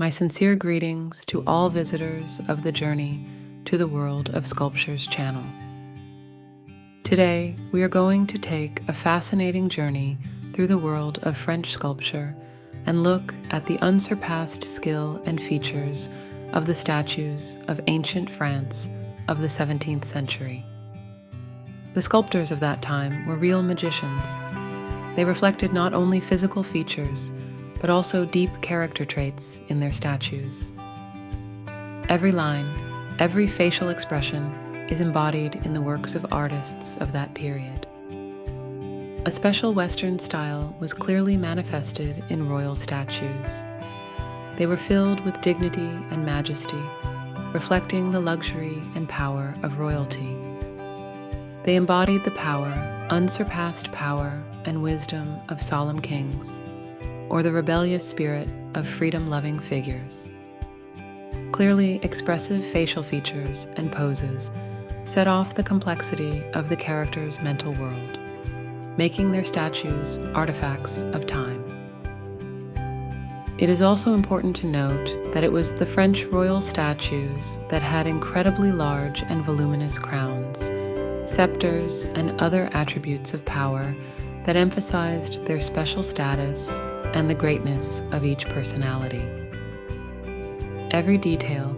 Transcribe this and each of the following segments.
My sincere greetings to all visitors of the journey to the World of Sculptures channel. Today, we are going to take a fascinating journey through the world of French sculpture and look at the unsurpassed skill and features of the statues of ancient France of the 17th century. The sculptors of that time were real magicians. They reflected not only physical features, but also deep character traits in their statues. Every line, every facial expression is embodied in the works of artists of that period. A special Western style was clearly manifested in royal statues. They were filled with dignity and majesty, reflecting the luxury and power of royalty. They embodied the power, unsurpassed power, and wisdom of solemn kings, or the rebellious spirit of freedom-loving figures. Clearly expressive facial features and poses set off the complexity of the character's mental world, making their statues artifacts of time. It is also important to note that it was the French royal statues that had incredibly large and voluminous crowns, scepters, and other attributes of power that emphasized their special status and the greatness of each personality. Every detail,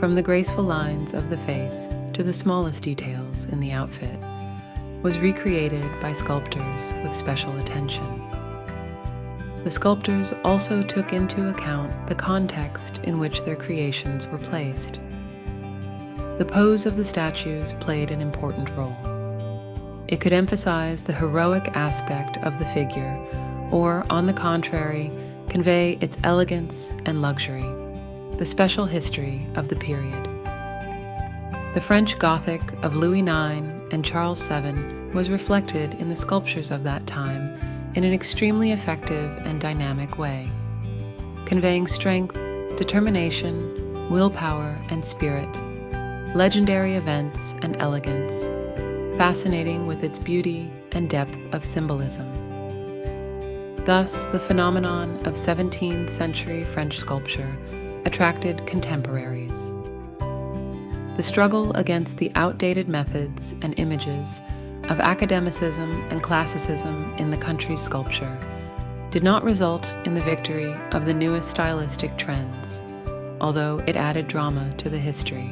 from the graceful lines of the face to the smallest details in the outfit, was recreated by sculptors with special attention. The sculptors also took into account the context in which their creations were placed. The pose of the statues played an important role. It could emphasize the heroic aspect of the figure, or, on the contrary, convey its elegance and luxury, the special history of the period. The French Gothic of Louis IX and Charles VII was reflected in the sculptures of that time in an extremely effective and dynamic way, conveying strength, determination, willpower, and spirit, legendary events and elegance, fascinating with its beauty and depth of symbolism. Thus, the phenomenon of 17th century French sculpture attracted contemporaries. The struggle against the outdated methods and images of academicism and classicism in the country's sculpture did not result in the victory of the newest stylistic trends, although it added drama to the history.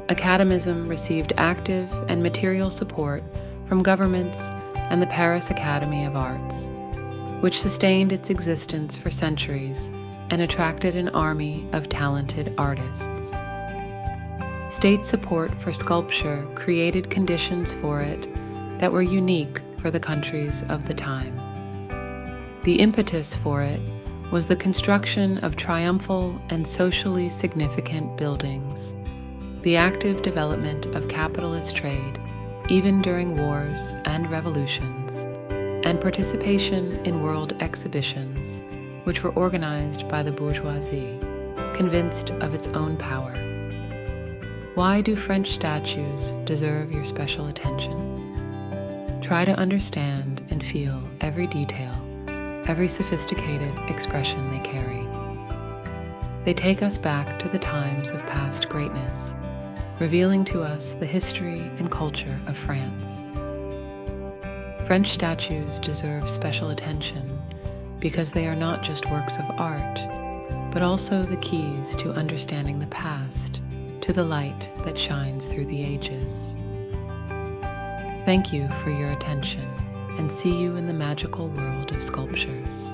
Academism received active and material support from governments and the Paris Academy of Arts, which sustained its existence for centuries and attracted an army of talented artists. State support for sculpture created conditions for it that were unique for the countries of the time. The impetus for it was the construction of triumphal and socially significant buildings, the active development of capitalist trade, even during wars and revolutions, and participation in world exhibitions, which were organized by the bourgeoisie, convinced of its own power. Why do French statues deserve your special attention? Try to understand and feel every detail, every sophisticated expression they carry. They take us back to the times of past greatness, revealing to us the history and culture of France. French statues deserve special attention because they are not just works of art, but also the keys to understanding the past, to the light that shines through the ages. Thank you for your attention, and see you in the magical world of sculptures.